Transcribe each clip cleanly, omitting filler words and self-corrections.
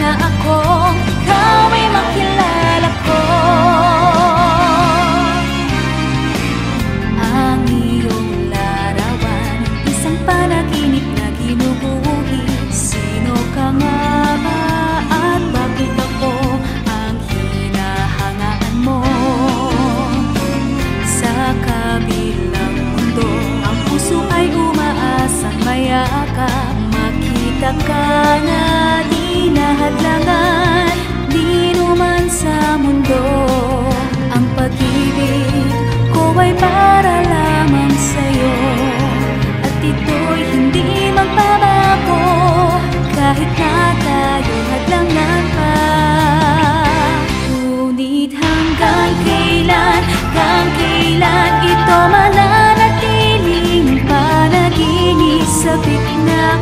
na akong ikaw ay makilala ko. Ang iyong larawan, isang panaginip na ginuguhit. Sino ka nga ba at bakit ako ang hinahangaan mo? Sa kabilang mundo, ang puso ay umaasang mayakap. Makita ka na di nahadlangan, di numan sa mundo. Ang pag-ibig ko ay para lamang sa'yo, at ito'y hindi magbabago kahit na tayo'y hadlangan pa. Ngunit hanggang kailan ito mananatiling panaginip? Sabik na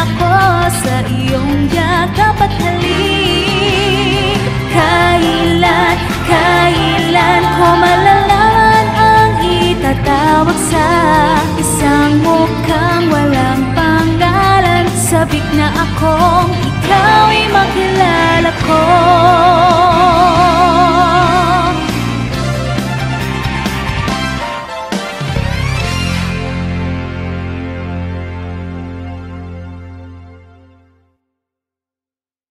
ako sa iyong yakap at halik. Kailan ko malalaman ang itatawag sa isang mukhang walang pangalan? Sabik na akong ikaw ay makilala ko.